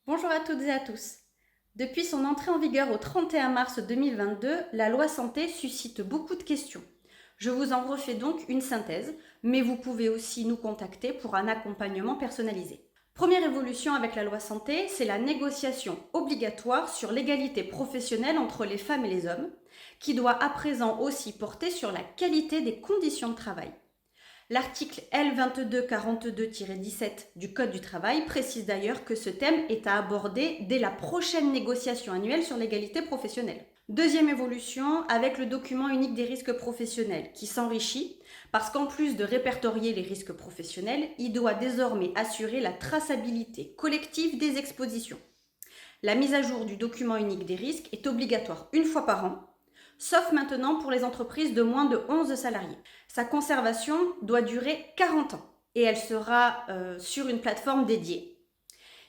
Bonjour à toutes et à tous. Depuis son entrée en vigueur au 31 mars 2022, la loi santé suscite beaucoup de questions. Je vous en refais donc une synthèse, mais vous pouvez aussi nous contacter pour un accompagnement personnalisé. Première évolution avec la loi santé, c'est la négociation obligatoire sur l'égalité professionnelle entre les femmes et les hommes, qui doit à présent aussi porter sur la qualité des conditions de travail. L'article L2242-17 du Code du travail précise d'ailleurs que ce thème est à aborder dès la prochaine négociation annuelle sur l'égalité professionnelle. Deuxième évolution avec le document unique des risques professionnels qui s'enrichit parce qu'en plus de répertorier les risques professionnels, il doit désormais assurer la traçabilité collective des expositions. La mise à jour du document unique des risques est obligatoire une fois par an, sauf maintenant pour les entreprises de moins de 11 salariés. Sa conservation doit durer 40 ans et elle sera sur une plateforme dédiée.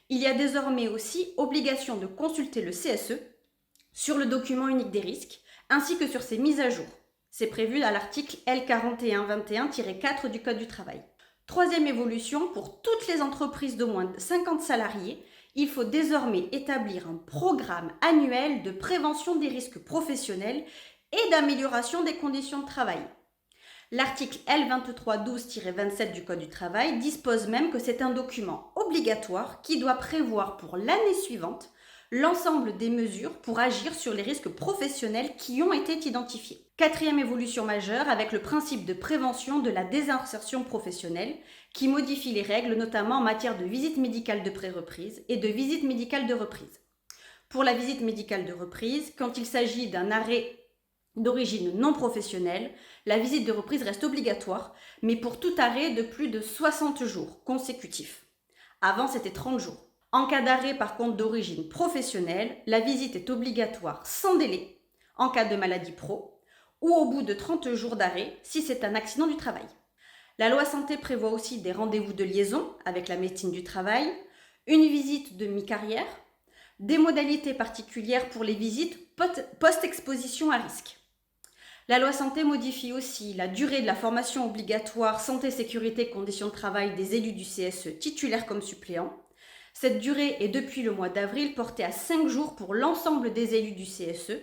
Il y a désormais aussi obligation de consulter le CSE sur le document unique des risques ainsi que sur ses mises à jour. C'est prévu à l'article L4121-4 du Code du travail. Troisième évolution, pour toutes les entreprises de moins de 50 salariés, il faut désormais établir un programme annuel de prévention des risques professionnels et d'amélioration des conditions de travail. L'article L2312-27 du Code du travail dispose même que c'est un document obligatoire qui doit prévoir pour l'année suivante l'ensemble des mesures pour agir sur les risques professionnels qui ont été identifiés. Quatrième évolution majeure avec le principe de prévention de la désinsertion professionnelle qui modifie les règles notamment en matière de visite médicale de pré-reprise et de visite médicale de reprise. Pour la visite médicale de reprise, quand il s'agit d'un arrêt d'origine non professionnelle, la visite de reprise reste obligatoire, mais pour tout arrêt de plus de 60 jours consécutifs. Avant, c'était 30 jours. En cas d'arrêt par contre d'origine professionnelle, la visite est obligatoire sans délai en cas de maladie pro ou au bout de 30 jours d'arrêt si c'est un accident du travail. La loi santé prévoit aussi des rendez-vous de liaison avec la médecine du travail, une visite de mi-carrière, des modalités particulières pour les visites post-exposition à risque. La loi santé modifie aussi la durée de la formation obligatoire santé, sécurité, conditions de travail des élus du CSE titulaires comme suppléants. Cette durée est depuis le mois d'avril portée à 5 jours pour l'ensemble des élus du CSE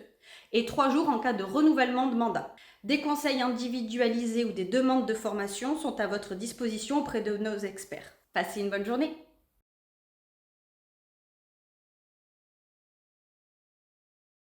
et 3 jours en cas de renouvellement de mandat. Des conseils individualisés ou des demandes de formation sont à votre disposition auprès de nos experts. Passez une bonne journée.